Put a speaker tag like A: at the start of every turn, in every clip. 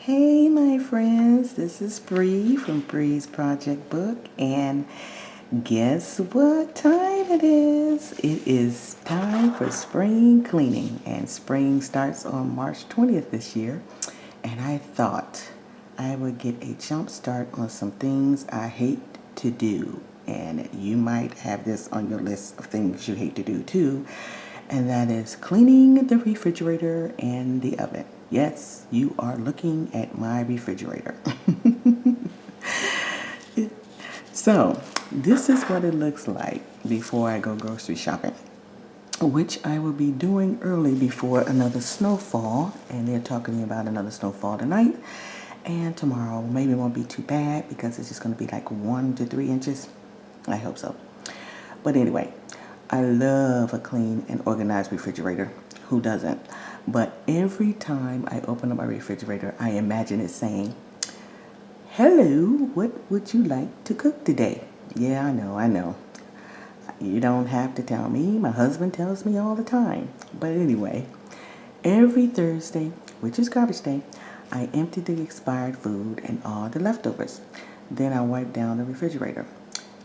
A: Hey my friends, this is Bree from Bree's Project Book, and guess what time it is? It is time for spring cleaning, and spring starts on March 20th this year, and I thought I would get a jump start on some things I hate to do, and you might have this on your list of things you hate to do too, and that is cleaning the refrigerator and the oven. Yes, you are looking at my refrigerator. So, this is what it looks like before I go grocery shopping, which I will be doing early before another snowfall, and they're talking about another snowfall tonight, and tomorrow maybe it won't be too bad because it's just going to be like 1 to 3 inches. I hope so. But anyway, I love a clean and organized refrigerator. Who doesn't? But every time I open up my refrigerator, I imagine it saying, "Hello, what would you like to cook today?" Yeah, I know. You don't have to tell me. My husband tells me all the time. But anyway, every Thursday, which is garbage day, I empty the expired food and all the leftovers. Then I wipe down the refrigerator.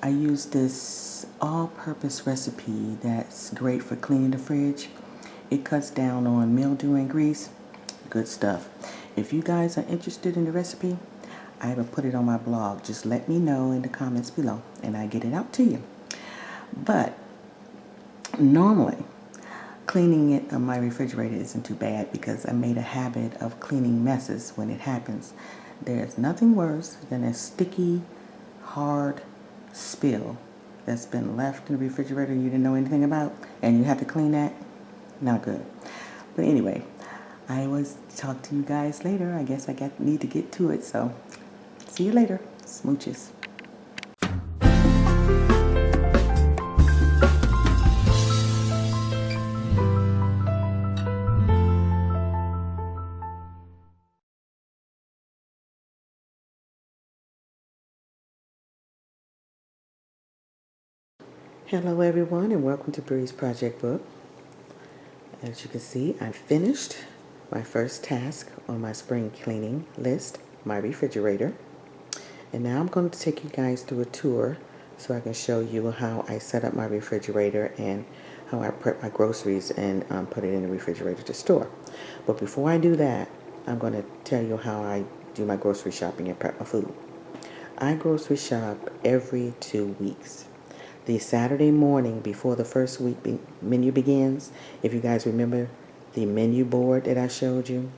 A: I use this all-purpose recipe that's great for cleaning the fridge. It cuts down on mildew and grease. Good stuff. If you guys are interested in the recipe, I will put it on my blog. Just let me know in the comments below and I get it out to you. But normally, cleaning it on my refrigerator isn't too bad because I made a habit of cleaning messes when it happens. There's nothing worse than a sticky, hard spill that's been left in the refrigerator you didn't know anything about, and you have to clean that. Not good. But anyway, I will talk to you guys later. I guess I need to get to it, so see you later. Smooches. Hello everyone, and welcome to Bree's Project Book. As you can see, I finished my first task on my spring cleaning list, my refrigerator. And now I'm going to take you guys through a tour so I can show you how I set up my refrigerator and how I prep my groceries and put it in the refrigerator to store. But before I do that, I'm going to tell you how I do my grocery shopping and prep my food. I grocery shop every 2 weeks. The Saturday morning before the first week menu begins, if you guys remember the menu board that I showed you,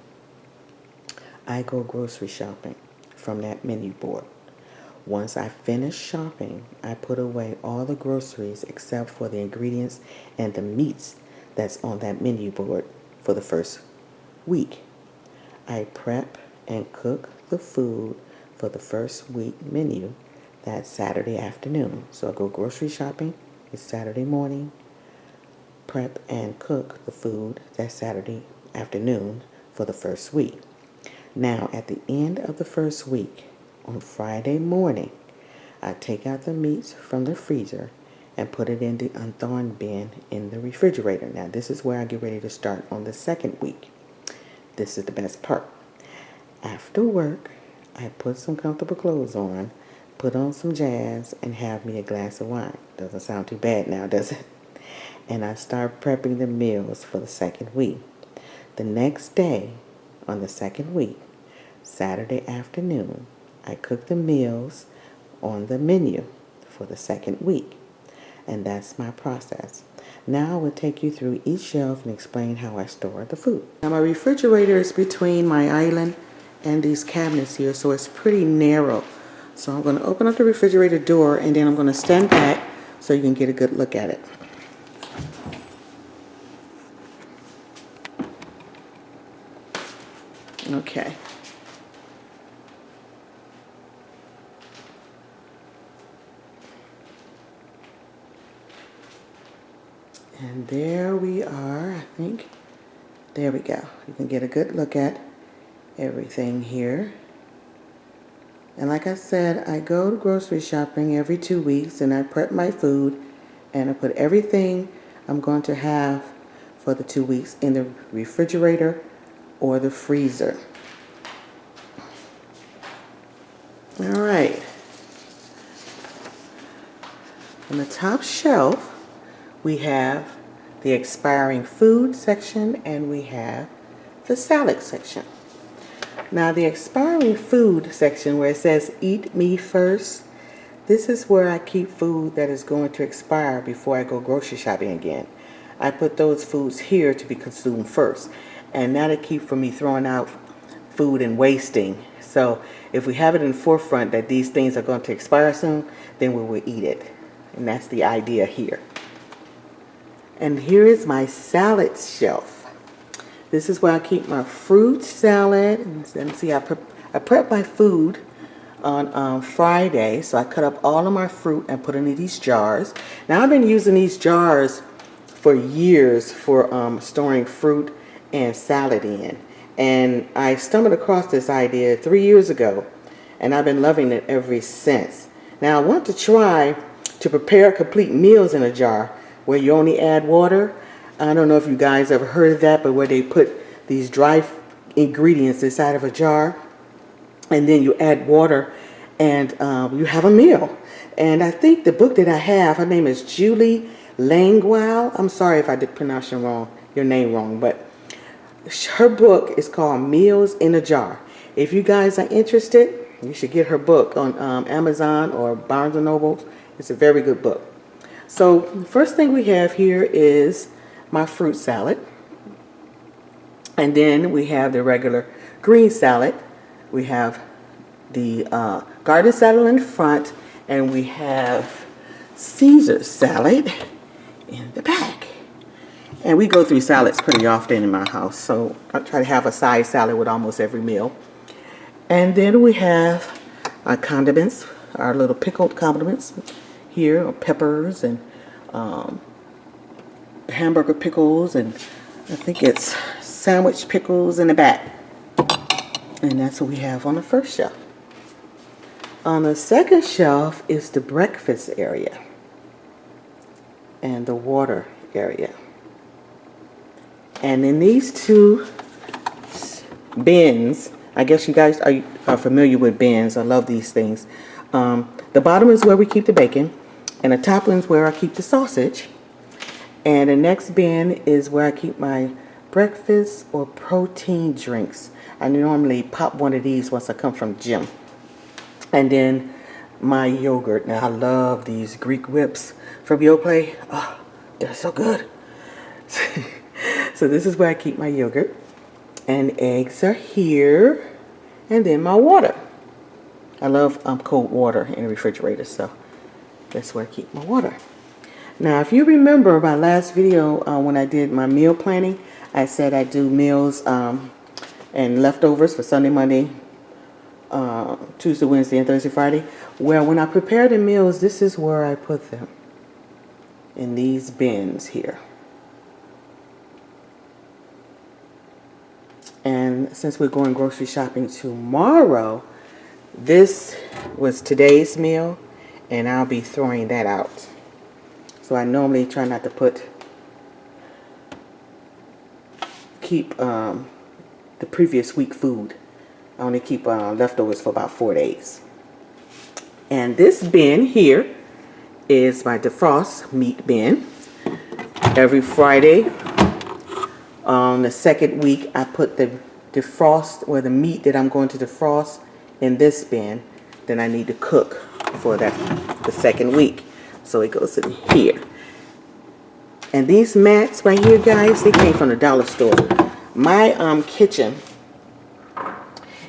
A: I go grocery shopping from that menu board. Once I finish shopping, I put away all the groceries except for the ingredients and the meats that's on that menu board for the first week. I prep and cook the food for the first week menu that Saturday afternoon. So I go grocery shopping, it's Saturday morning, prep and cook the food that Saturday afternoon for the first week. Now, at the end of the first week, on Friday morning, I take out the meats from the freezer and put it in the unthawed bin in the refrigerator. Now, this is where I get ready to start on the second week. This is the best part. After work, I put some comfortable clothes on, put on some jazz, and have me a glass of wine. Doesn't sound too bad now, does it? And I start prepping the meals for the second week. The next day, on the second week, Saturday afternoon, I cook the meals on the menu for the second week. And that's my process. Now I will take you through each shelf and explain how I store the food. Now my refrigerator is between my island and these cabinets here, so it's pretty narrow. So I'm going to open up the refrigerator door and then I'm going to stand back so you can get a good look at it. Okay. And there we are, I think. There we go. You can get a good look at everything here. And like I said, I go to grocery shopping every 2 weeks and I prep my food and I put everything I'm going to have for the 2 weeks in the refrigerator or the freezer. All right. On the top shelf, we have the expiring food section and we have the salad section. Now the expiring food section where it says eat me first, this is where I keep food that is going to expire before I go grocery shopping again. I put those foods here to be consumed first, and that'll keep from me throwing out food and wasting. So if we have it in the forefront that these things are going to expire soon, then we will eat it. And that's the idea here. And here is my salad shelf. This is where I keep my fruit salad. And see, I prep my food on Friday. So I cut up all of my fruit and put it in these jars. Now I've been using these jars for years for storing fruit and salad in. And I stumbled across this idea 3 years ago. And I've been loving it ever since. Now I want to try to prepare complete meals in a jar where you only add water. I don't know if you guys ever heard of that, but where they put these dry ingredients inside of a jar and then you add water and you have a meal. And I think the book that I have, her name is Julie Languille. I'm sorry if I did pronounce your name wrong, but her book is called Meals in a Jar. If you guys are interested, you should get her book on Amazon or Barnes & Noble. It's a very good book. So the first thing we have here is my fruit salad. And then we have the regular green salad. We have the garden salad in front. And we have Caesar salad in the back. And we go through salads pretty often in my house. So I try to have a side salad with almost every meal. And then we have our condiments, our little pickled condiments here, peppers and hamburger pickles, and I think it's sandwich pickles in the back. And that's what we have on the first shelf. On the second shelf is the breakfast area and the water area. And in these two bins, I guess you guys are familiar with bins. I love these things. The bottom is where we keep the bacon, and the top one is where I keep the sausage. And the next bin is where I keep my breakfast or protein drinks. I normally pop one of these once I come from gym. And then my yogurt. Now I love these Greek whips from Yoplait. Oh, they're so good. So this is where I keep my yogurt. And eggs are here. And then my water. I love cold water in the refrigerator, so that's where I keep my water. Now, if you remember my last video when I did my meal planning, I said I do meals and leftovers for Sunday, Monday, Tuesday, Wednesday, and Thursday, Friday. Well, when I prepare the meals, this is where I put them, in these bins here. And since we're going grocery shopping tomorrow, this was today's meal, and I'll be throwing that out. So I normally try not to keep the previous week food. I only keep leftovers for about 4 days. And this bin here is my Defrost Meat bin. Every Friday on the second week, I put the defrost, or the meat that I'm going to defrost, in this bin. Then I need to cook for the second week. So it goes in here. And these mats right here, guys, they came from the dollar store. My kitchen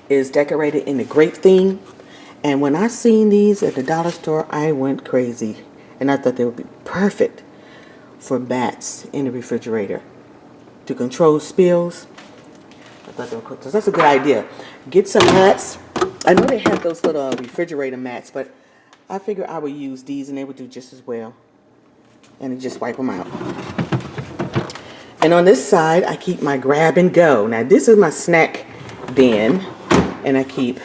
A: is decorated in the grape theme. And when I seen these at the dollar store, I went crazy. And I thought they would be perfect for mats in the refrigerator to control spills. I thought they were cool. So that's a good idea. Get some mats. I know they have those little refrigerator mats, but I figure I would use these and they would do just as well. And just wipe them out. And on this side, I keep my grab and go. Now this is my snack bin. And I keep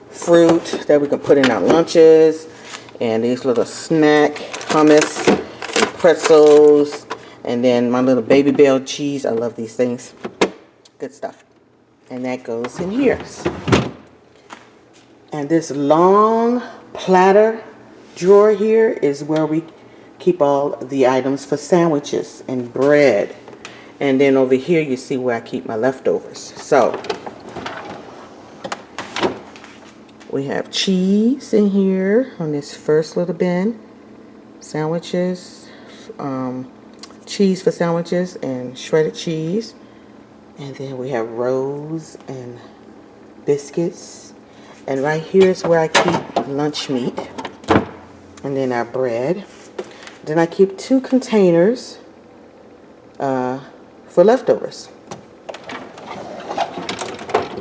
A: fruit that we can put in our lunches. And these little snack hummus and pretzels. And then my little Baby Bell cheese. I love these things. Good stuff. And that goes in here. And this long platter drawer here is where we keep all the items for sandwiches and bread. And then over here you see where I keep my leftovers. So we have cheese in here on this first little bin. Sandwiches, cheese for sandwiches and shredded cheese. And then we have rolls and biscuits. And right here is where I keep lunch meat. And then our bread. Then I keep 2 containers for leftovers.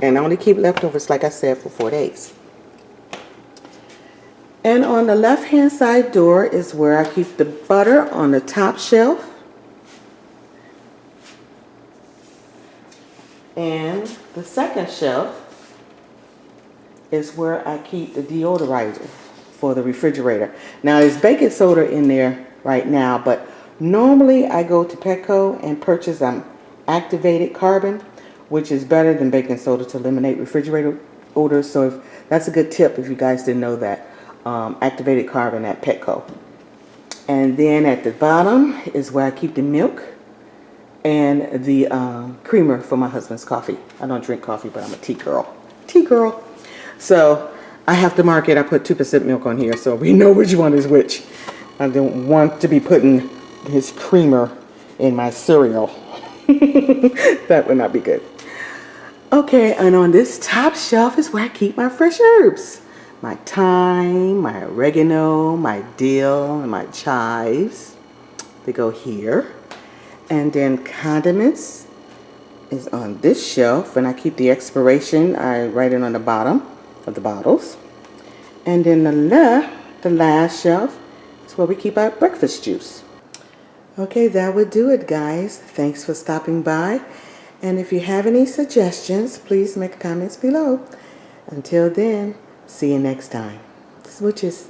A: And I only keep leftovers, like I said, for 4 days. And on the left-hand side door is where I keep the butter on the top shelf. And the second shelf is where I keep the deodorizer for the refrigerator. Now there's baking soda in there right now, but normally I go to Petco and purchase activated carbon, which is better than baking soda to eliminate refrigerator odors. So that's a good tip if you guys didn't know that. Activated carbon at Petco. And then at the bottom is where I keep the milk and the creamer for my husband's coffee. I don't drink coffee, but I'm a tea girl. Tea girl. So I have to mark it. I put 2% milk on here so we know which one is which. I don't want to be putting his creamer in my cereal. That would not be good. Okay, and on this top shelf is where I keep my fresh herbs. My thyme, my oregano, my dill, and my chives. They go here. And then condiments is on this shelf, and I keep the expiration. I write it on the bottom of the bottles. And then the last shelf is where we keep our breakfast juice. Okay, that would do it, guys. Thanks for stopping by. And if you have any suggestions, please make comments below. Until then, see you next time. Smooches.